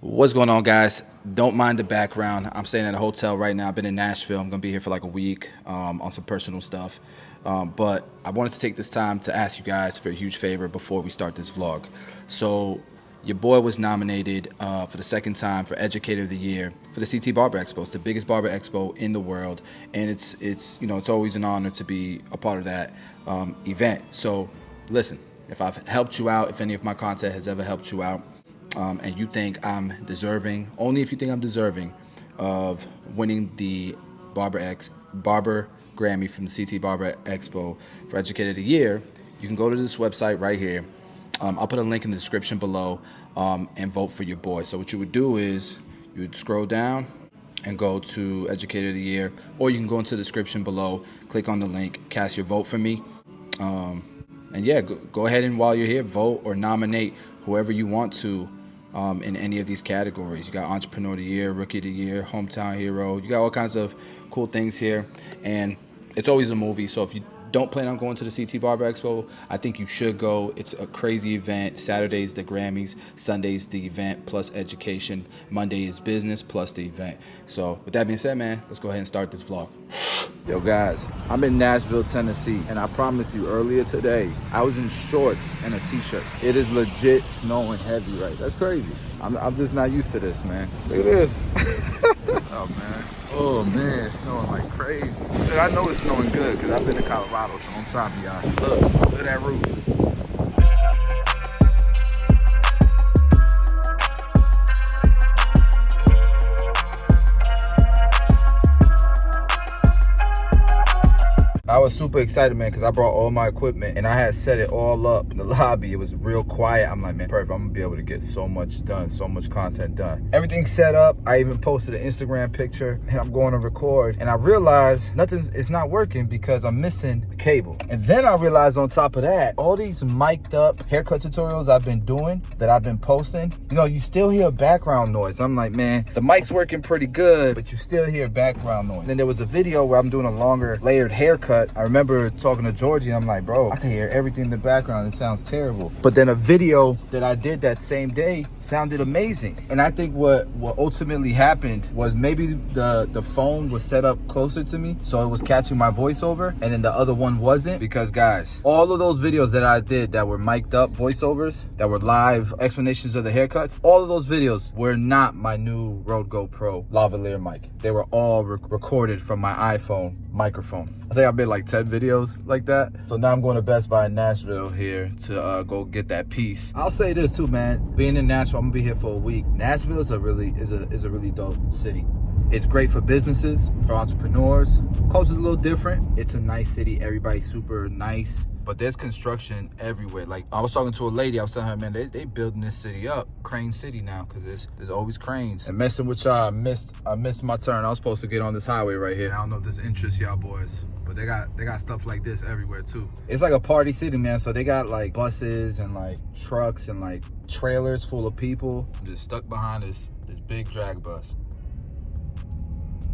What's going on, guys? Don't mind the background. I'm staying at a hotel right now. I've been in Nashville. I'm going to be here for like a week on some personal stuff. But I wanted to take this time to ask you guys for a huge favor before we start this vlog. So your boy was nominated for the second time for Educator of the Year for the CT Barber Expo. It's the biggest barber expo in the world, and it's always an honor to be a part of that event. So listen, if I've helped you out, if any of my content has ever helped you out, and you think I'm deserving, only if you think I'm deserving of winning the Barber Grammy from the CT Barber Expo for Educator of the Year, you can go to this website right here. I'll put a link in the description below and vote for your boy. So what you would do is you would scroll down and go to Educator of the Year, or you can go into the description below, click on the link, cast your vote for me. And yeah, go ahead and while you're here, vote or nominate whoever you want to in any of these categories. You got Entrepreneur of the Year, Rookie of the Year, Hometown Hero. You got all kinds of cool things here. And it's always a movie, so if you don't plan on going to the CT Barber Expo, I think you should go. It's a crazy event. Saturday's the Grammys, Sunday's the event plus education, Monday is business plus the event. So with that being said, man, let's go ahead and start this vlog. Yo guys, I'm in Nashville, Tennessee, and I promise you earlier today, I was in shorts and a t-shirt. It is legit snowing heavy, right? That's crazy. I'm just not used to this, man. Look at this. Oh man, it's snowing like crazy. And I know it's snowing good because I've been to Colorado, so I'm trying to be honest. Look at that roof. I was super excited, man, because I brought all my equipment and I had set it all up in the lobby. It was real quiet. I'm like, man, perfect. I'm gonna be able to get so much done, so much content done. Everything's set up. I even posted an Instagram picture and I'm going to record. And I realized it's not working because I'm missing the cable. And then I realized on top of that, all these mic'd up haircut tutorials I've been doing, that I've been posting, you still hear background noise. I'm like, man, the mic's working pretty good, but you still hear background noise. Then there was a video where I'm doing a longer layered haircut. I remember talking to Georgie and I'm like, bro, I can hear everything in the background. It sounds terrible. But then a video that I did that same day sounded amazing. And I think what ultimately happened was maybe the phone was set up closer to me, so it was catching my voiceover, and then the other one wasn't. Because guys, all of those videos that I did that were mic'd up voiceovers, that were live explanations of the haircuts, all of those videos were not my new Rode GoPro lavalier mic. They were all recorded from my iPhone microphone. I think I made like 10 videos like that. So now I'm going to Best Buy in Nashville here to go get that piece. I'll say this too, man. Being in Nashville, I'm gonna be here for a week. Nashville is a really dope city. It's great for businesses, for entrepreneurs. Culture's a little different. It's a nice city. Everybody's super nice. But there's construction everywhere. Like, I was talking to a lady, I was telling her, man, they building this city up, Crane City now, because there's always cranes. And messing with y'all, I missed my turn. I was supposed to get on this highway right here. I don't know if this interests y'all boys, but they got stuff like this everywhere too. It's like a party city, man. So they got like buses and like trucks and like trailers full of people. I'm just stuck behind this big drag bus.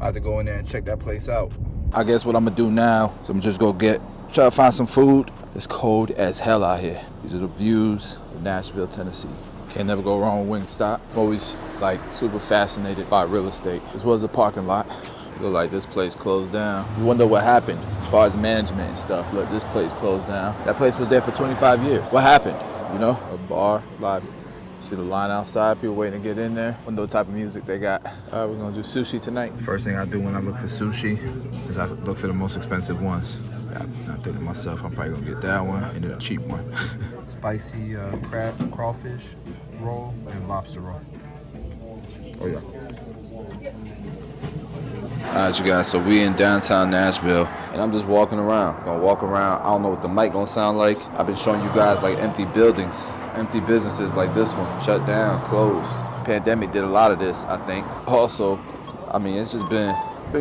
I have to go in there and check that place out. I guess what I'm gonna do now is I'm just try to find some food. It's cold as hell out here. These are the views of Nashville, Tennessee. Can't never go wrong with Wingstop. Always like super fascinated by real estate, as well as the parking lot. Look like this place closed down. You wonder what happened as far as management and stuff. Look, this place closed down. That place was there for 25 years. What happened? A bar, lobby. See the line outside, people waiting to get in there. Wonder what type of music they got. All right, we're gonna do sushi tonight. First thing I do when I look for sushi is I look for the most expensive ones. I'm thinking to myself, I'm probably gonna get that one and then a cheap one. Spicy crawfish roll and lobster roll. Oh yeah. All right, you guys, so we in downtown Nashville, and I'm just walking around. Gonna walk around. I don't know what the mic gonna sound like. I've been showing you guys like empty buildings, empty businesses like this one, shut down, closed. Pandemic did a lot of this, I think. Also, I mean, it's just been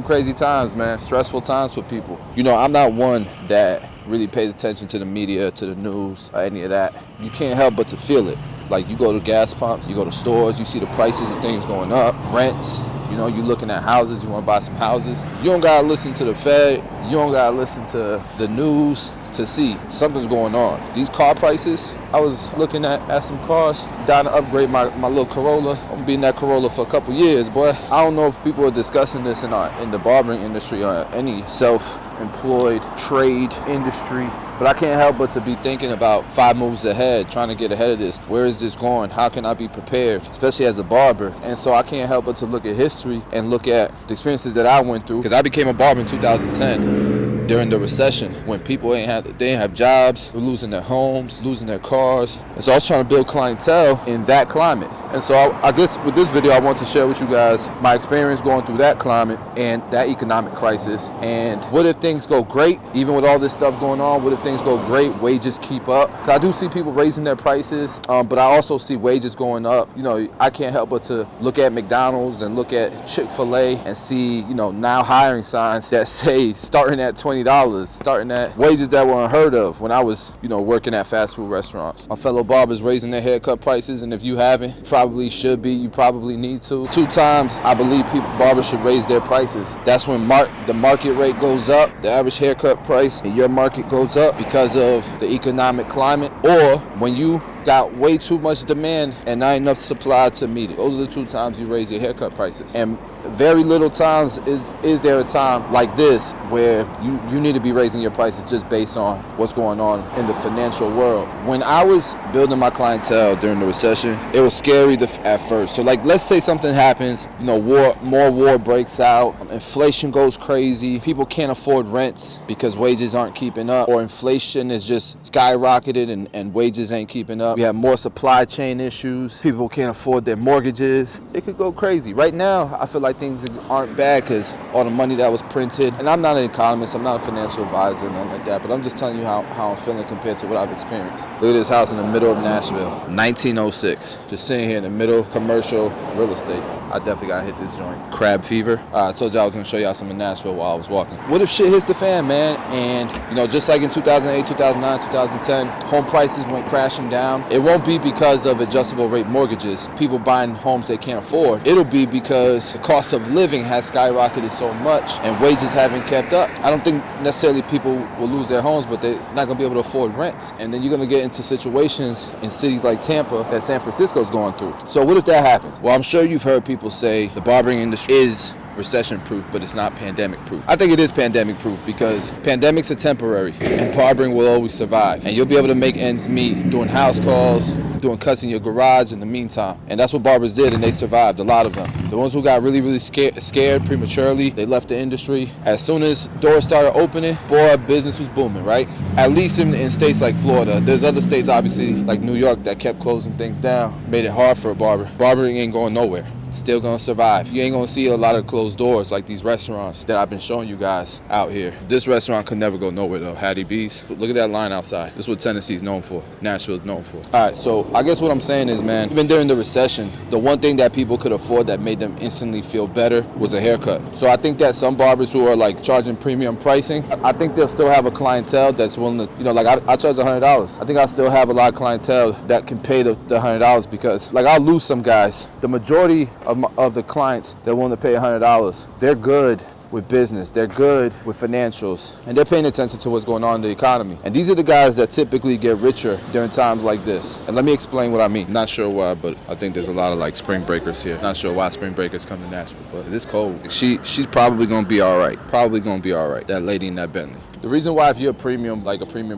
crazy times, man. Stressful times for people. I'm not one that really pays attention to the media, to the news, or any of that. You can't help but to feel it. Like, you go to gas pumps, you go to stores, you see the prices of things going up, rents. You looking at houses, you want to buy some houses. You don't got to listen to the Fed. You don't gotta listen to the news to see something's going on. These car prices, I was looking at some cars, down to upgrade my little Corolla. I'm gonna be in that Corolla for a couple years, boy. I don't know if people are discussing this in the barbering industry or any self-employed trade industry, but I can't help but to be thinking about 5 moves ahead, trying to get ahead of this. Where is this going? How can I be prepared, especially as a barber? And so I can't help but to look at history and look at the experiences that I went through, because I became a barber in 2010 during the recession, when people they didn't have jobs, were losing their homes, losing their cars. And so I was trying to build clientele in that climate. And so I guess with this video, I want to share with you guys my experience going through that climate and that economic crisis. And what if things go great, even with all this stuff going on? What if things go great, wages keep up? 'Cause I do see people raising their prices, but I also see wages going up. You know, I can't help but to look at McDonald's and look at Chick-fil-A and see, you know, now hiring signs that say starting at $20, starting at wages that were unheard of when I was, you know, working at fast food restaurants. My fellow barbers raising their haircut prices, and if you haven't, probably should be. You probably need to. 2 times I believe barbers should raise their prices. That's when the market rate goes up, the average haircut price in your market goes up because of the economic climate, or when you got way too much demand and not enough supply to meet it. Those are the 2 times you raise your haircut prices. And very little times is there a time like this where you need to be raising your prices just based on what's going on in the financial world. When I was building my clientele during the recession, it was scary at first. So like, let's say something happens, you know, more war breaks out, inflation goes crazy, people can't afford rents because wages aren't keeping up, or inflation is just skyrocketed and wages ain't keeping up. We have more supply chain issues. People can't afford their mortgages. It could go crazy. Right now, I feel like things aren't bad because all the money that was printed, and I'm not an economist, I'm not a financial advisor, nothing like that, but I'm just telling you how I'm feeling compared to what I've experienced. Look at this house in the middle of Nashville, 1906. Just sitting here in the middle, commercial real estate. I definitely gotta hit this joint. Crab fever. I told you I was gonna show y'all some in Nashville while I was walking. What if shit hits the fan, man? And, you know, just like in 2008, 2009, 2010, home prices went crashing down. It won't be because of adjustable rate mortgages, people buying homes they can't afford. It'll be because the cost of living has skyrocketed so much and wages haven't kept up. I don't think necessarily people will lose their homes, but they're not gonna be able to afford rents. And then you're gonna get into situations in cities like Tampa that San Francisco's going through. So what if that happens? Well, I'm sure you've heard people say the barbering industry is recession proof, but it's not pandemic proof. I think it is pandemic proof because pandemics are temporary and barbering will always survive. And you'll be able to make ends meet doing house calls, doing cuts in your garage in the meantime. And that's what barbers did, and they survived, a lot of them. The ones who got really scared prematurely, they left the industry. As soon as doors started opening, boy, business was booming, right? At least in states like Florida. There's other states, obviously, like New York, that kept closing things down, made it hard for a barber. Barbering ain't going nowhere. Still gonna survive. You ain't gonna see a lot of closed doors like these restaurants that I've been showing you guys out here. This restaurant could never go nowhere though, Hattie B's. Look at that line outside. This is what Tennessee's known for, Nashville's known for. All right, so I guess what I'm saying is, man, even during the recession, the one thing that people could afford that made them instantly feel better was a haircut. So I think that some barbers who are like charging premium pricing, I think they'll still have a clientele that's willing to, you know, like I charge $100. I think I still have a lot of clientele that can pay the $100 because like I'll lose some guys. The majority of the clients that want to pay $100, they're good with business, they're good with financials, and they're paying attention to what's going on in the economy. And these are the guys that typically get richer during times like this. And let me explain what I mean. Not sure why, but I think there's a lot of like spring breakers here. Not sure why spring breakers come to Nashville, but it's cold. She's probably gonna be all right. Probably gonna be all right. That lady in that Bentley. The reason why if you're a premium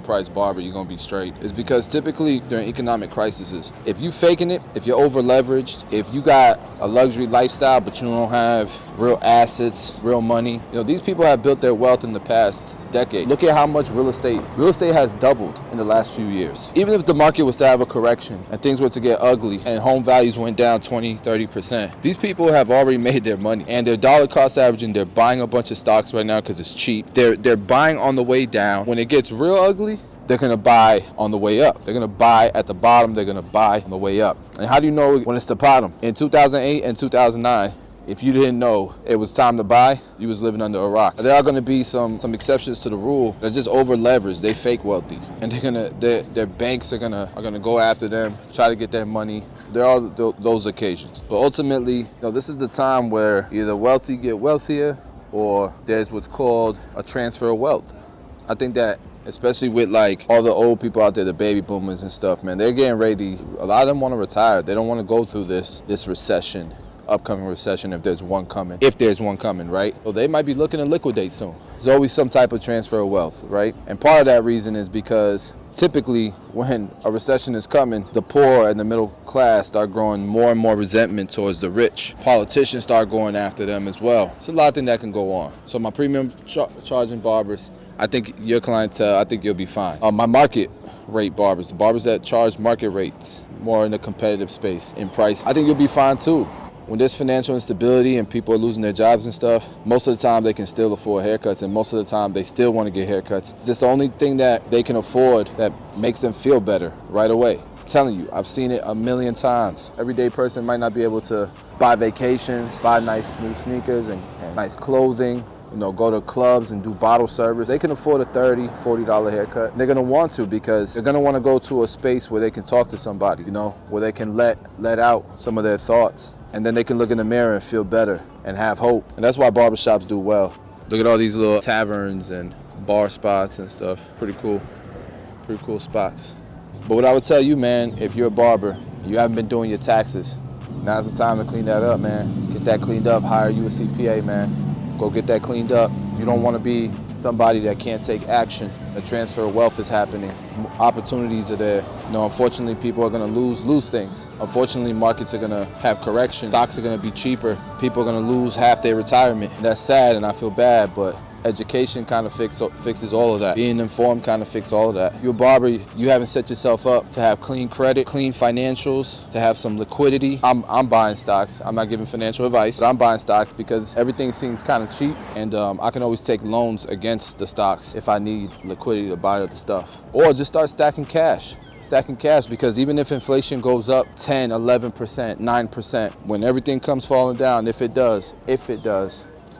price barber, you're gonna be straight is because typically during economic crises, if you faking it, if you're over leveraged, if you got a luxury lifestyle but you don't have real assets, real money, you know, these people have built their wealth in the past decade. Look at how much real estate has doubled in the last few years. Even if the market was to have a correction and things were to get ugly and home values went down 20-30%, these people have already made their money and their dollar cost averaging. They're buying a bunch of stocks right now because it's cheap. They're buying on the way down. When it gets real ugly, they're gonna buy on the way up. They're gonna buy at the bottom, they're gonna buy on the way up. And how do you know when it's the bottom? In 2008 and 2009, if you didn't know it was time to buy, you was living under a rock. There are gonna be some exceptions to the rule. They're just over leveraged, they fake wealthy. And their banks are gonna go after them, try to get their money. There are those occasions. But ultimately, you know, this is the time where either wealthy get wealthier or there's what's called a transfer of wealth. I think that especially with like all the old people out there, the baby boomers and stuff, man, they're getting ready. A lot of them want to retire. They don't want to go through this recession, upcoming recession, if there's one coming, right? So they might be looking to liquidate soon. There's always some type of transfer of wealth, right? And part of that reason is because typically when a recession is coming, the poor and the middle class start growing more and more resentment towards the rich. Politicians start going after them as well. It's a lot of things that can go on. So my premium charging barbers, I think your clientele, I think you'll be fine. My market rate barbers, the barbers that charge market rates, more in the competitive space in price, I think you'll be fine too. When there's financial instability and people are losing their jobs and stuff, most of the time they can still afford haircuts, and most of the time they still want to get haircuts. It's just the only thing that they can afford that makes them feel better right away. I'm telling you, I've seen it a million times. Everyday person might not be able to buy vacations, buy nice new sneakers and nice clothing, go to clubs and do bottle service. They can afford a $30, $40 haircut. They're gonna want to, because they're gonna want to go to a space where they can talk to somebody, where they can let out some of their thoughts. And then they can look in the mirror and feel better and have hope. And that's why barbershops do well. Look at all these little taverns and bar spots and stuff. Pretty cool spots. But what I would tell you, man, if you're a barber, you haven't been doing your taxes, now's the time to clean that up, man. Get that cleaned up, hire you a CPA, man. Go get that cleaned up. You don't want to be somebody that can't take action. The transfer of wealth is happening. Opportunities are there. Unfortunately, people are going to lose things. Unfortunately, markets are going to have corrections. Stocks are going to be cheaper. People are going to lose half their retirement. That's sad, and I feel bad, but education kind of fixes all of that. Being informed kind of fixes all of that. You're a barber, you haven't set yourself up to have clean credit, clean financials, to have some liquidity. I'm buying stocks. I'm not giving financial advice, but I'm buying stocks because everything seems kind of cheap, and I can always take loans against the stocks if I need liquidity to buy other stuff. Or just start stacking cash, because even if inflation goes up 10, 11%, 9%, when everything comes falling down, if it does,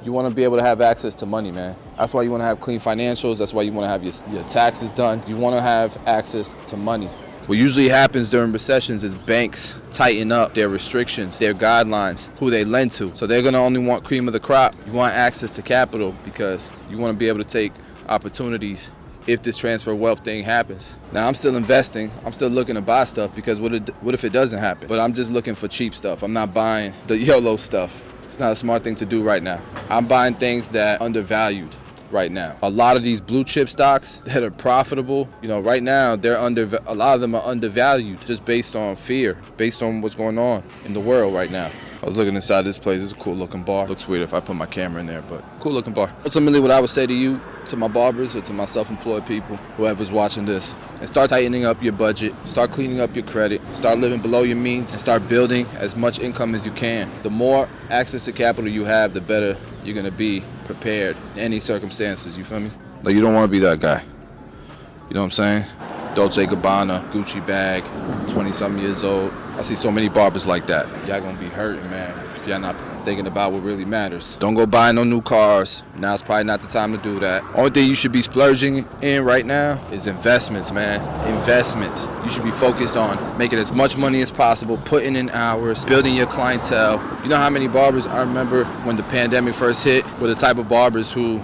you want to be able to have access to money, man. That's why you want to have clean financials. That's why you want to have your taxes done. You want to have access to money. What usually happens during recessions is banks tighten up their restrictions, their guidelines, who they lend to. So they're going to only want cream of the crop. You want access to capital because you want to be able to take opportunities if this transfer of wealth thing happens. Now, I'm still investing. I'm still looking to buy stuff because what if it doesn't happen? But I'm just looking for cheap stuff. I'm not buying the YOLO stuff. It's not a smart thing to do right now. I'm buying things that are undervalued right now. A lot of these blue chip stocks that are profitable, right now a lot of them are undervalued just based on fear, based on what's going on in the world right now. I was looking inside this place. It's a cool looking bar. Looks weird if I put my camera in there, but cool looking bar. Ultimately, what I would say to you, to my barbers or to my self-employed people, whoever's watching this, and start tightening up your budget, start cleaning up your credit, start living below your means, and start building as much income as you can. The more access to capital you have, the better you're gonna be prepared in any circumstances, you feel me? Like, you don't wanna be that guy. You know what I'm saying? Dolce & Gabbana, Gucci bag, 20-something years old. I see so many barbers like that. Y'all gonna be hurting, man, if y'all not thinking about what really matters. Don't go buying no new cars. Now's probably not the time to do that. Only thing you should be splurging in right now is investments, man. Investments. You should be focused on making as much money as possible, putting in hours, building your clientele. You know how many barbers, I remember when the pandemic first hit, were the type of barbers who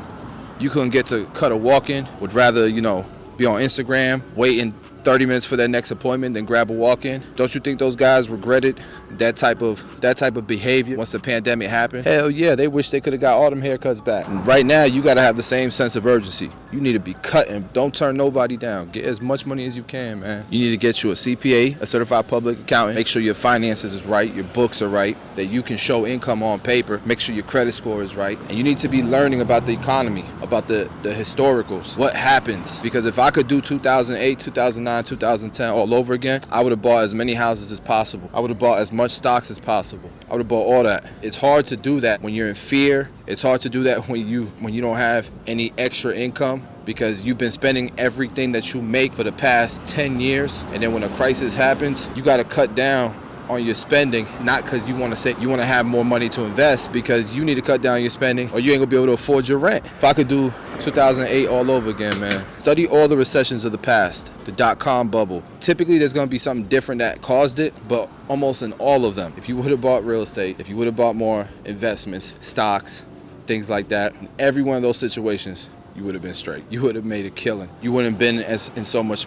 you couldn't get to cut a walk-in, would rather, be on Instagram, waiting 30 minutes for their next appointment, then grab a walk-in. Don't you think those guys regretted that type of behavior once the pandemic happened? Hell yeah, they wish they could have got all them haircuts back. And right now, you got to have the same sense of urgency. You need to be cutting. Don't turn nobody down. Get as much money as you can, man. You need to get you a CPA, a certified public accountant. Make sure your finances is right, your books are right, that you can show income on paper. Make sure your credit score is right. And you need to be learning about the economy, about the historicals, what happens. Because if I could do 2008, 2009, 2010 all over again, I would have bought as many houses as possible. I would have bought as much stocks as possible. I would have bought all that. It's hard to do that when you're in fear. It's hard to do that when you don't have any extra income, because you've been spending everything that you make for the past 10 years. And then when a crisis happens, you got to cut down on your spending, not because you want to have more money to invest, because you need to cut down your spending or you ain't gonna be able to afford your rent. If I could do 2008 all over again, man. Study all the recessions of the past, the dot-com bubble. Typically there's gonna be something different that caused it, but almost in all of them, if you would have bought real estate, if you would have bought more investments, stocks, things like that. In every one of those situations, you would have been straight. You would have made a killing. You wouldn't have been in so much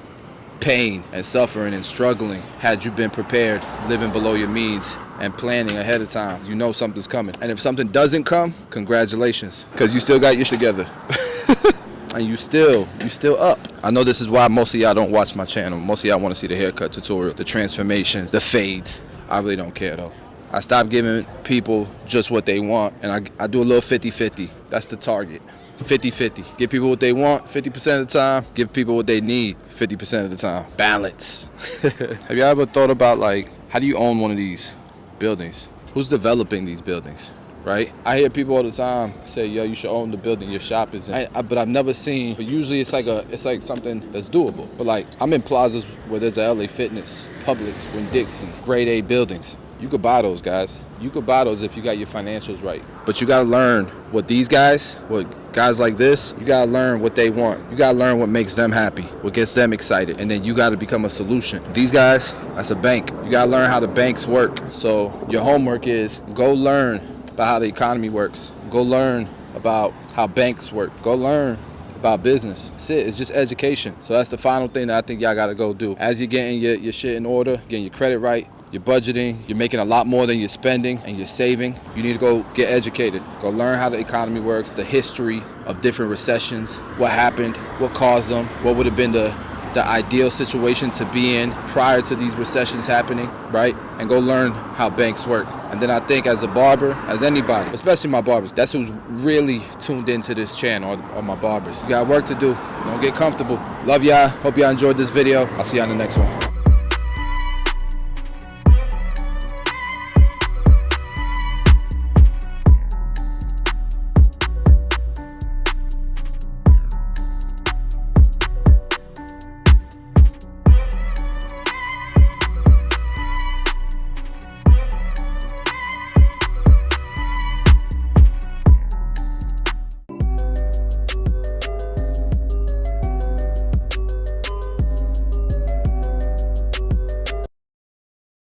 pain and suffering and struggling had you been prepared, living below your means and planning ahead of time. You know something's coming. And if something doesn't come, congratulations, because you still got your shit together. And you still up. I know this is why most of y'all don't watch my channel. Most of y'all want to see the haircut tutorial, the transformations, the fades. I really don't care though. I stopped giving people just what they want, and I do a little 50-50. That's the target. 50-50. Give people what they want 50% of the time. Give people what they need 50% of the time. Balance. Have you ever thought about, like, how do you own one of these buildings? Who's developing these buildings? Right? I hear people all the time say, yo, you should own the building your shop is in. But I've never seen, but usually it's like something that's doable. But like, I'm in plazas where there's a LA Fitness, Publix, Winn-Dixie, grade A buildings. You could buy those, guys. You could buy those if you got your financials right. But you gotta learn what these guys, what guys like this, you gotta learn what they want. You gotta learn what makes them happy, what gets them excited, and then you gotta become a solution. These guys, that's a bank. You gotta learn how the banks work. So your homework is go learn about how the economy works. Go learn about how banks work. Go learn about business. That's it. It's just education. So that's the final thing that I think y'all gotta go do. As you're getting your shit in order, getting your credit right, you're budgeting, you're making a lot more than you're spending, and you're saving, you need to go get educated. Go learn how the economy works, the history of different recessions, what happened, what caused them, what would have been the ideal situation to be in prior to these recessions happening, right? And go learn how banks work. And then I think as a barber, as anybody, especially my barbers, that's who's really tuned into this channel, are my barbers. You got work to do. Don't get comfortable. Love y'all. Hope y'all enjoyed this video. I'll see y'all in the next one.